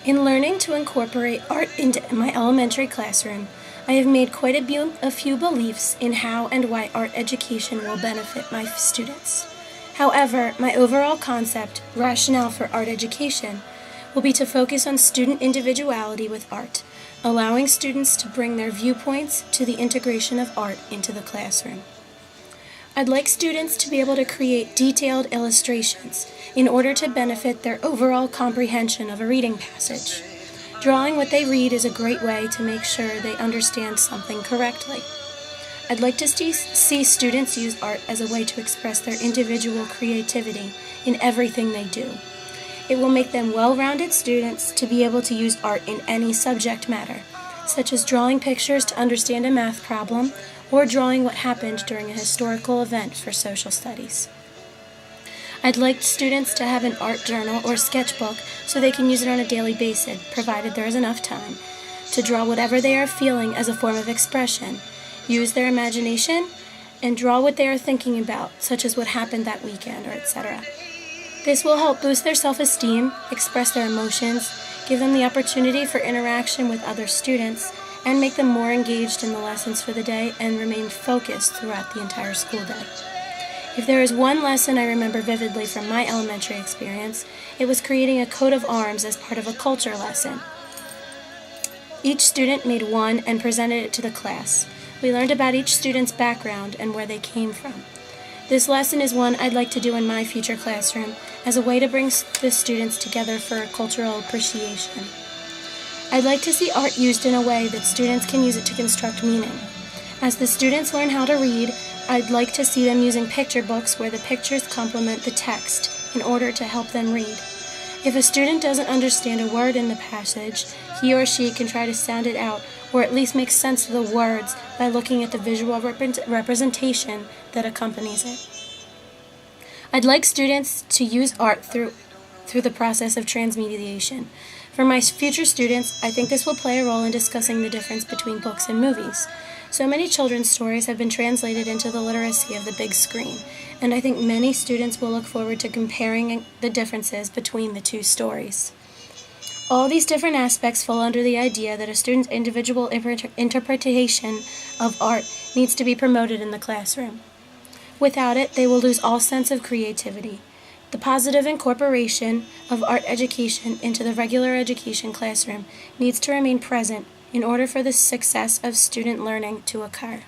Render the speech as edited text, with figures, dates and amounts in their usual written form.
In learning to incorporate art into my elementary classroom, I have made quite a few beliefs in how and why art education will benefit my students. However, my overall concept, rationale for art education, will be to focus on student individuality with art, allowing students to bring their viewpoints to the integration of art into the classroom. I'd like students to be able to create detailed illustrations in order to benefit their overall comprehension of a reading passage. Drawing what they read is a great way to make sure they understand something correctly. I'd like to see students use art as a way to express their individual creativity in everything they do. It will make them well-rounded students to be able to use art in any subject matter, such as drawing pictures to understand a math problem, or drawing what happened during a historical event for social studies. I'd like students to have an art journal or sketchbook so they can use it on a daily basis, provided there is enough time, to draw whatever they are feeling as a form of expression, use their imagination, and draw what they are thinking about, such as what happened that weekend, or etc. This will help boost their self-esteem, express their emotions, give them the opportunity for interaction with other students, and make them more engaged in the lessons for the day and remain focused throughout the entire school day. If there is one lesson I remember vividly from my elementary experience, it was creating a coat of arms as part of a culture lesson. Each student made one and presented it to the class. We learned about each student's background and where they came from. This lesson is one I'd like to do in my future classroom as a way to bring the students together for cultural appreciation. I'd like to see art used in a way that students can use it to construct meaning. As the students learn how to read, I'd like to see them using picture books where the pictures complement the text in order to help them read. If a student doesn't understand a word in the passage, he or she can try to sound it out, or at least make sense of the words by looking at the visual representation that accompanies it. I'd like students to use art through the process of transmediation. For my future students, I think this will play a role in discussing the difference between books and movies. So many children's stories have been translated into the literacy of the big screen, and I think many students will look forward to comparing the differences between the two stories. All these different aspects fall under the idea that a student's individual interpretation of art needs to be promoted in the classroom. Without it, they will lose all sense of creativity. The positive incorporation of art education into the regular education classroom needs to remain present in order for the success of student learning to occur.